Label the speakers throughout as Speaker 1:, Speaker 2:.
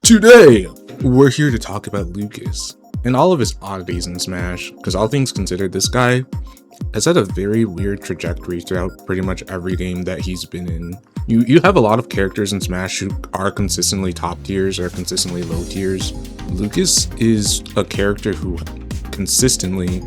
Speaker 1: Today, we're here to talk about Lucas and all of his oddities in Smash, because all things considered, this guy has had a very weird trajectory throughout pretty much every game that he's been in. You have a lot of characters in Smash who are consistently top tiers or consistently low tiers. Lucas is a character who consistently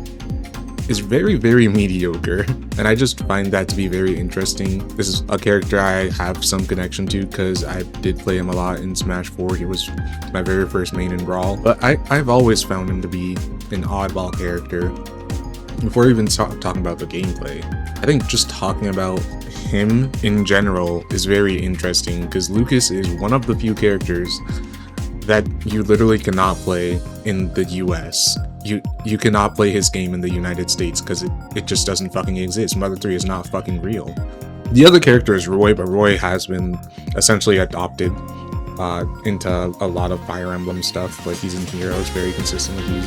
Speaker 1: is very, very mediocre, and I just find that to be very interesting. This is a character I have some connection to because I did play him a lot in Smash 4. He was my very first main in Brawl, but I've always found him to be an oddball character. Before even talking about the gameplay, I think just talking about him in general is very interesting because Lucas is one of the few characters that you literally cannot play in the US. You cannot play his game in the United States because it just doesn't fucking exist. Mother 3 is not fucking real. The other character is Roy, but Roy has been essentially adopted into a lot of Fire Emblem stuff. Like, he's in Heroes very consistently.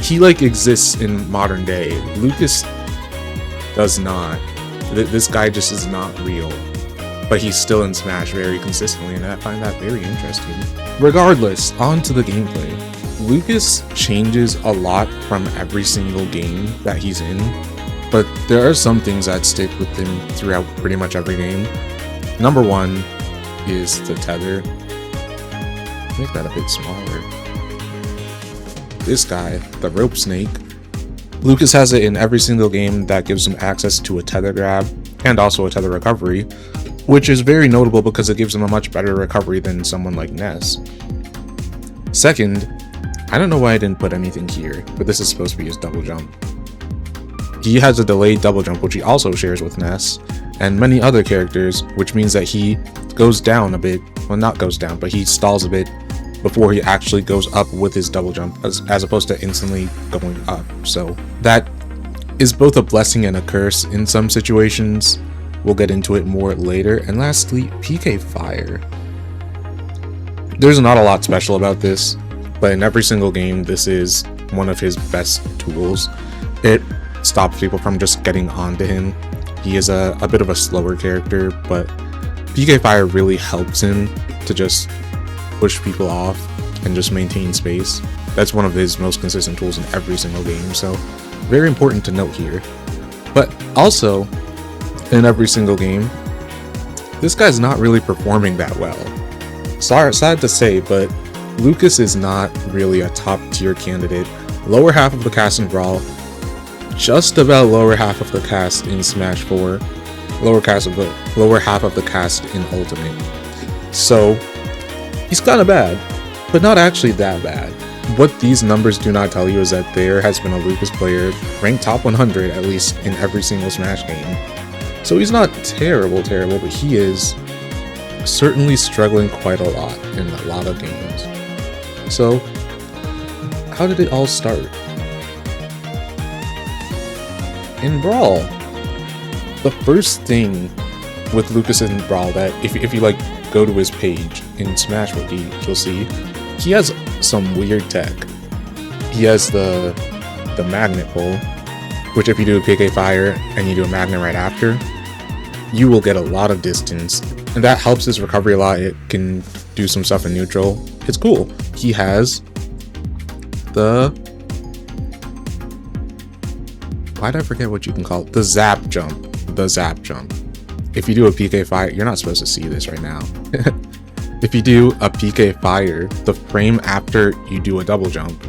Speaker 1: He like exists in modern day. Lucas does not. This guy just is not real. But he's still in Smash very consistently, and I find that very interesting. Regardless, on to the gameplay. Lucas changes a lot from every single game that he's in, but there are some things that stick with him throughout pretty much every game. Number one is the tether. Make that a bit smaller. This guy, the rope snake. Lucas has it in every single game that gives him access to a tether grab and also a tether recovery, which is very notable because it gives him a much better recovery than someone like Ness. Second, I don't know why I didn't put anything here, but this is supposed to be his double jump. He has a delayed double jump, which he also shares with Ness and many other characters, which means that he goes down a bit. Well, not goes down, but he stalls a bit before he actually goes up with his double jump, as opposed to instantly going up. So that is both a blessing and a curse in some situations. We'll get into it more later. And lastly, PK Fire. There's not a lot special about this, but in every single game, this is one of his best tools. It stops people from just getting onto him. He is a bit of a slower character, but PK Fire really helps him to just push people off and just maintain space. That's one of his most consistent tools in every single game, so very important to note here. But also, in every single game, this guy's not really performing that well. Sad to say, but Lucas is not really a top tier candidate. Lower half of the cast in Brawl, just about lower half of the cast in Smash 4, lower half of the cast in Ultimate. So he's kind of bad, but not actually that bad. What these numbers do not tell you is that there has been a Lucas player ranked top 100 at least in every single Smash game. So he's not terrible, but he is certainly struggling quite a lot in a lot of games. So, how did it all start? In Brawl, the first thing with Lucas in Brawl that if you like go to his page in Smash Wiki, you'll see he has some weird tech. He has the magnet pull, which if you do a PK Fire and you do a magnet right after, you will get a lot of distance, and that helps his recovery a lot. It can do some stuff in neutral. It's cool. He has why'd I forget what you can call it? The zap jump. If you do a PK Fire, you're not supposed to see this right now. If you do a PK Fire, the frame after you do a double jump,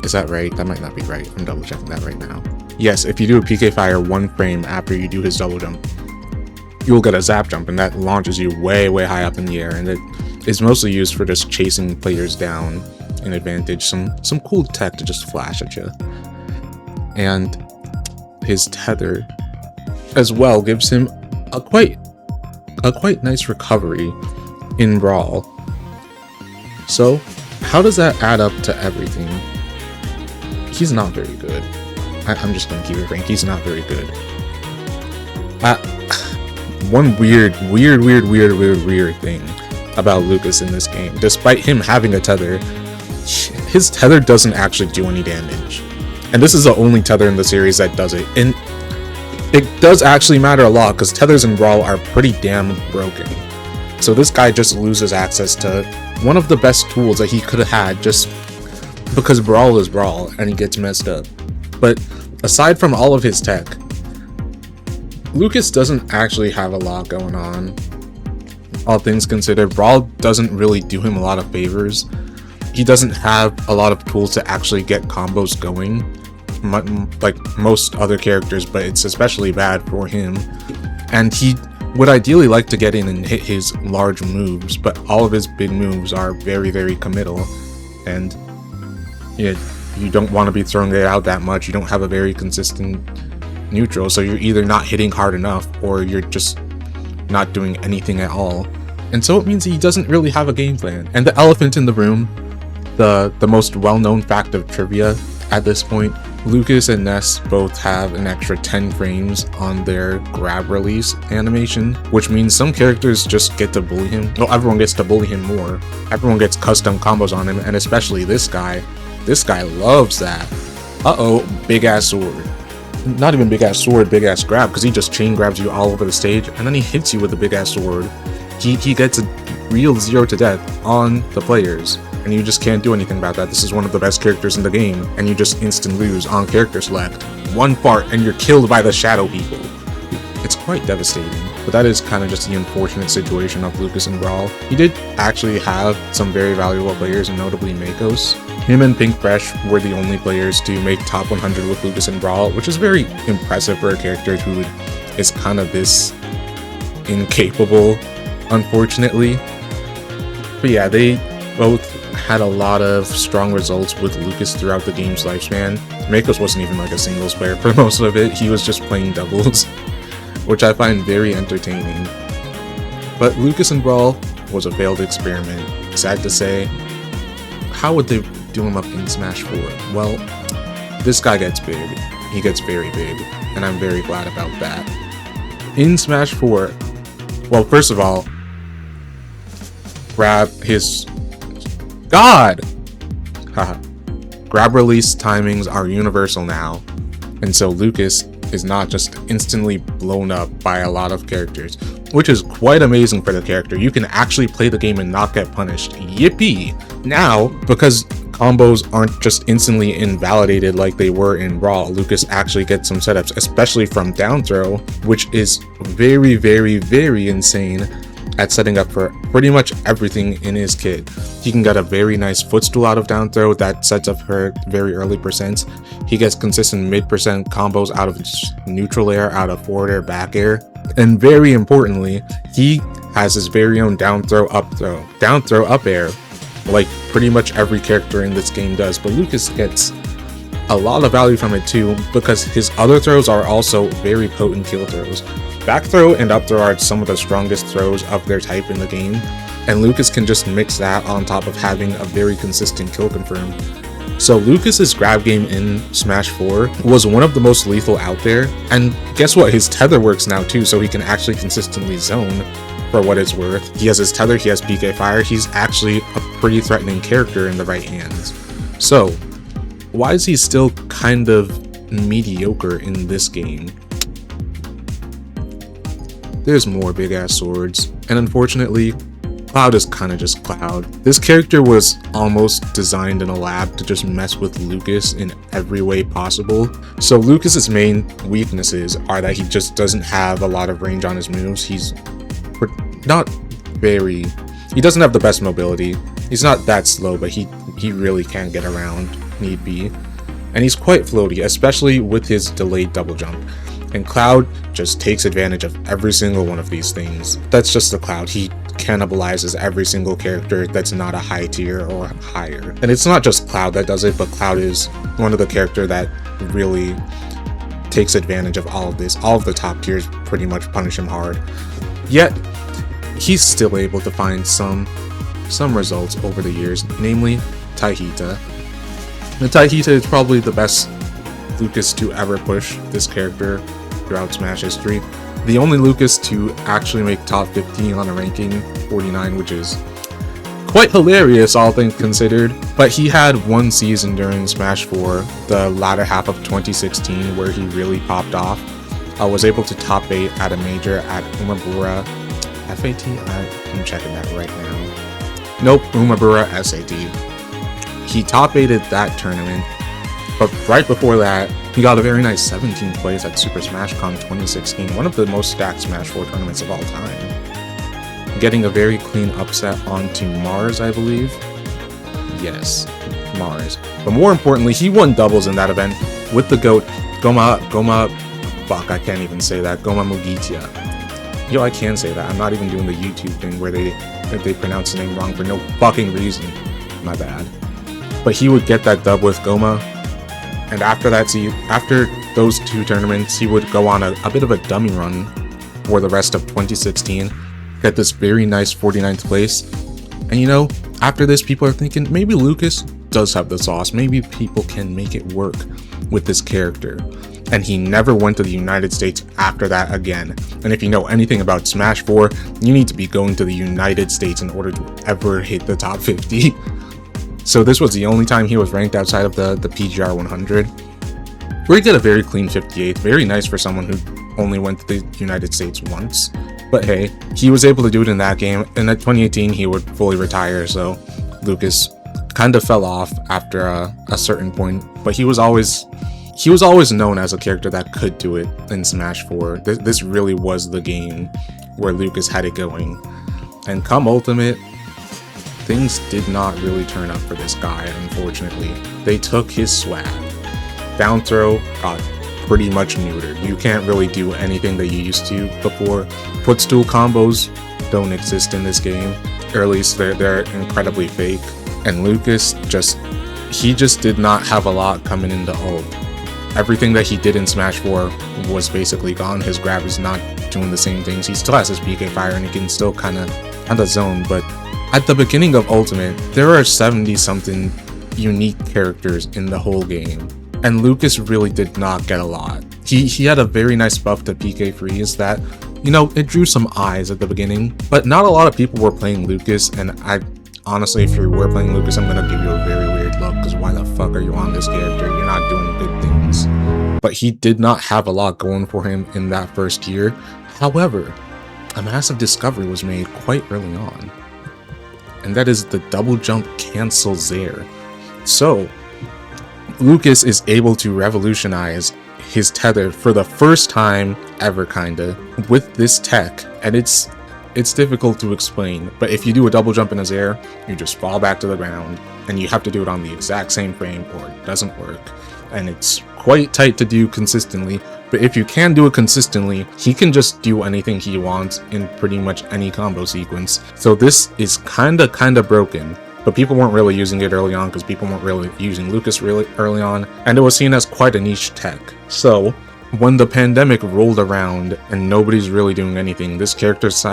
Speaker 1: is that right? That might not be right. I'm double checking that right now. Yes, if you do a PK Fire one frame after you do his double jump, you'll get a zap jump, and that launches you way, way high up in the air, and it is mostly used for just chasing players down in advantage. Some cool tech to just flash at you. And his tether as well gives him a quite nice recovery in Brawl. So how does that add up to everything? He's not very good. I'm just gonna keep it frank. He's not very good. One weird thing about Lucas in this game, despite him having a tether, his tether doesn't actually do any damage. And this is the only tether in the series that does it. And it does actually matter a lot because tethers in Brawl are pretty damn broken. So this guy just loses access to one of the best tools that he could have had just because Brawl is Brawl and he gets messed up. But aside from all of his tech, Lucas doesn't actually have a lot going on. All things considered, Brawl doesn't really do him a lot of favors. He doesn't have a lot of tools to actually get combos going, like most other characters, but it's especially bad for him. And he would ideally like to get in and hit his large moves, but all of his big moves are very, very committal, and you don't want to be throwing it out that much. You don't have a very consistent neutral, so you're either not hitting hard enough or you're just not doing anything at all. And so it means he doesn't really have a game plan. And the elephant in the room, the most well-known fact of trivia at this point, Lucas and Ness both have an extra 10 frames on their grab release animation, which means some characters just get to bully him. Well, everyone gets to bully him more. Everyone gets custom combos on him, and especially this guy. This guy loves that. Uh-oh, big-ass sword. Not even big-ass sword, big-ass grab, because he just chain grabs you all over the stage, and then he hits you with a big-ass sword. He gets a real 0 to death on the players, and you just can't do anything about that. This is one of the best characters in the game, and you just instant lose on character select. One fart, and you're killed by the shadow people. It's quite devastating, but that is kind of just the unfortunate situation of Lucas and Brawl. He did actually have some very valuable players, notably Makos. Him and Pink Fresh were the only players to make top 100 with Lucas and Brawl, which is very impressive for a character who is kind of this incapable, unfortunately. But yeah, they both had a lot of strong results with Lucas throughout the game's lifespan. Makos wasn't even like a singles player for most of it, he was just playing doubles, which I find very entertaining. But Lucas and Brawl was a failed experiment. Sad to say. How would they do him up in Smash 4? Well, this guy gets big. He gets very big, and I'm very glad about that. In Smash 4, well, first of all, grab his... God! Haha. Grab release timings are universal now, and so Lucas is not just instantly blown up by a lot of characters, which is quite amazing for the character. You can actually play the game and not get punished. Yippee! Now, because combos aren't just instantly invalidated like they were in Brawl, Lucas actually gets some setups, especially from down throw, which is very, very, very insane at setting up for pretty much everything in his kit. He can get a very nice footstool out of down throw that sets up for very early percents. He gets consistent mid-percent combos out of neutral air, out of forward air, back air. And very importantly, he has his very own down throw, up throw. Down throw, up air, like pretty much every character in this game does. But Lucas gets a lot of value from it too, because his other throws are also very potent kill throws. Back throw and up throw are some of the strongest throws of their type in the game, and Lucas can just mix that on top of having a very consistent kill confirm. So Lucas's grab game in Smash 4 was one of the most lethal out there, and guess what? His tether works now too, so he can actually consistently zone for what it's worth. He has his tether, he has PK Fire, he's actually a pretty threatening character in the right hands. So, why is he still kind of mediocre in this game? There's more big ass swords, and unfortunately, Cloud is kind of just Cloud. This character was almost designed in a lab to just mess with Lucas in every way possible. So Lucas's main weaknesses are that he just doesn't have a lot of range on his moves. He's not very... He doesn't have the best mobility. He's not that slow, but he really can get around, need be. And he's quite floaty, especially with his delayed double jump. And Cloud just takes advantage of every single one of these things. That's just the Cloud. He cannibalizes every single character that's not a high tier or higher. And it's not just Cloud that does it, but Cloud is one of the characters that really takes advantage of all of this. All of the top tiers pretty much punish him hard. Yet, he's still able to find some results over the years, namely Tahita. And Tahita is probably the best Lucas to ever push this character throughout Smash history. The only Lucas to actually make top 15 on a ranking 49, which is quite hilarious all things considered. But he had one season during Smash 4, the latter half of 2016, where he really popped off. I was able to top 8 at a major at Umabura, FAT? I'm checking that right now. Nope, Umabura SAT. He top 8'd that tournament, but right before that, he got a very nice 17th place at Super Smash Con 2016, one of the most stacked Smash 4 tournaments of all time. Getting a very clean upset onto Mars, I believe. Yes, Mars. But more importantly, he won doubles in that event with the GOAT, Goma, fuck, I can't even say that, Goma Mugitia. Yo, I can say that. I'm not even doing the YouTube thing where they pronounce the name wrong for no fucking reason. My bad. But he would get that dub with Goma, and after that, after those two tournaments, he would go on a bit of a dummy run for the rest of 2016, get this very nice 49th place, and you know, after this, people are thinking, maybe Lucas does have the sauce, maybe people can make it work with this character. And he never went to the United States after that again. And if you know anything about Smash 4, you need to be going to the United States in order to ever hit the top 50. So this was the only time he was ranked outside of the PGR 100, where he got a very clean 58th, very nice for someone who only went to the United States once. But hey, he was able to do it in that game, and at 2018 he would fully retire, so Lucas kind of fell off after a certain point, but he was always known as a character that could do it in Smash 4. This really was the game where Lucas had it going. And come Ultimate, things did not really turn up for this guy, unfortunately. They took his swag. Down throw got pretty much neutered. You can't really do anything that you used to before. Footstool combos don't exist in this game, or at least they're incredibly fake. And Lucas just did not have a lot coming into ult. Everything that he did in Smash 4 was basically gone. His grab is not doing the same things. He still has his PK fire and he can still kind of zone, but at the beginning of Ultimate, there are 70 something unique characters in the whole game, and Lucas really did not get a lot. He had a very nice buff to PK freeze that, you know, it drew some eyes at the beginning, but not a lot of people were playing Lucas, and I honestly, if you were playing Lucas, I'm gonna give you a very weird look, because why the fuck are you on this character? You're not doing good things. But he did not have a lot going for him in that first year. However, a massive discovery was made quite early on, and that is the double jump cancel Zair. So Lucas is able to revolutionize his tether for the first time ever, kinda, with this tech, and it's difficult to explain, but if you do a double jump in his air, you just fall back to the ground, and you have to do it on the exact same frame or it doesn't work. And it's quite tight to do consistently, but if you can do it consistently, he can just do anything he wants in pretty much any combo sequence. So this is kinda broken, but people weren't really using it early on because people weren't really using Lucas really early on, and it was seen as quite a niche tech. So when the pandemic rolled around and nobody's really doing anything, this character's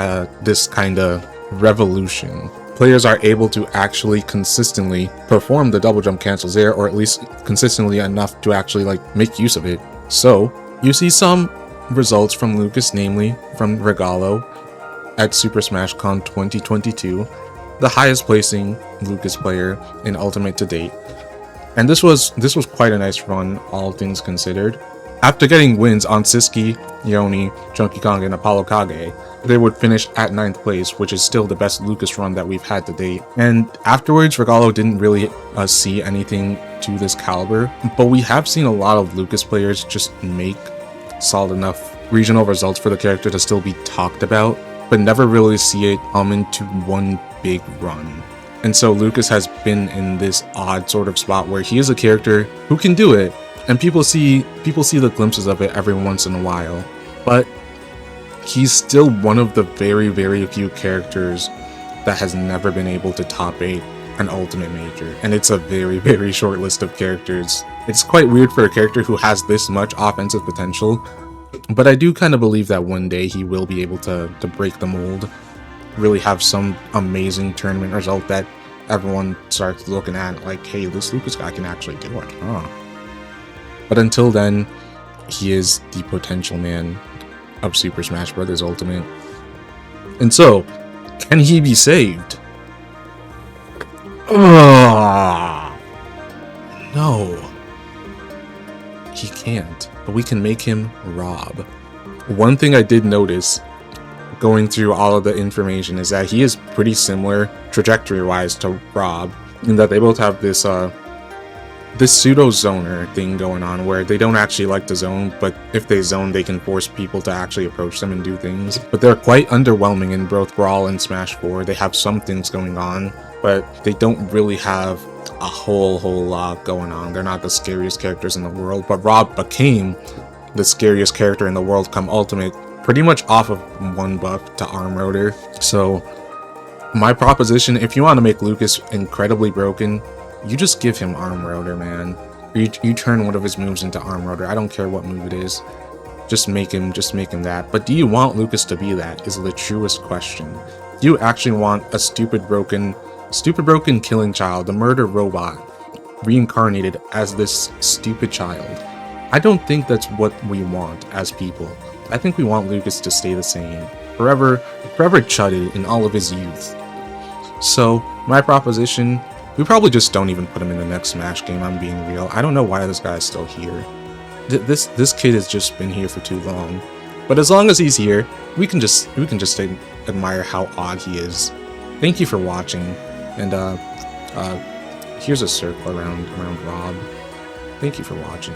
Speaker 1: this kind of revolution. Players are able to actually consistently perform the double jump cancels there, or at least consistently enough to actually like make use of it. So you see some results from Lucas, namely from Regalo at Super Smash Con 2022, the highest placing Lucas player in Ultimate to date. And this was quite a nice run, all things considered. After getting wins on Siski, Yoni, Chunky Kong, and Apollo Kage, they would finish at 9th place, which is still the best Lucas run that we've had to date. And afterwards, Regalo didn't really see anything to this caliber, but we have seen a lot of Lucas players just make solid enough regional results for the character to still be talked about, but never really see it come into one big run. And so Lucas has been in this odd sort of spot where he is a character who can do it, and people see the glimpses of it every once in a while, but he's still one of the very, very few characters that has never been able to top 8 an Ultimate Major, and it's a very, very short list of characters. It's quite weird for a character who has this much offensive potential, but I do kind of believe that one day he will be able to break the mold, really have some amazing tournament result that everyone starts looking at like, hey, this Lucas guy can actually do it, huh? But until then, he is the potential man of Super Smash Bros. Ultimate. And so, can he be saved? No. He can't, but we can make him Rob. One thing I did notice, going through all of the information is that he is pretty similar trajectory-wise to Rob, in that they both have this this pseudo-zoner thing going on where they don't actually like to zone, but if they zone, they can force people to actually approach them and do things. But they're quite underwhelming in both Brawl and Smash 4. They have some things going on, but they don't really have a whole lot going on. They're not the scariest characters in the world, but Rob became the scariest character in the world come Ultimate, pretty much off of one buff to Arm Rotor. So my proposition, if you want to make Lucas incredibly broken, you just give him Arm Rotor, man. You turn one of his moves into Arm Rotor. I don't care what move it is. Just make him that. But do you want Lucas to be that is the truest question. Do you actually want a stupid broken killing child, the murder robot, reincarnated as this stupid child? I don't think that's what we want as people. I think we want Lucas to stay the same, forever chudded in all of his youth. So my proposition, we probably just don't even put him in the next Smash game. I'm being real. I don't know why this guy is still here. This kid has just been here for too long. But as long as he's here, we can just admire how odd he is. Thank you for watching, and here's a circle around Rob. Thank you for watching.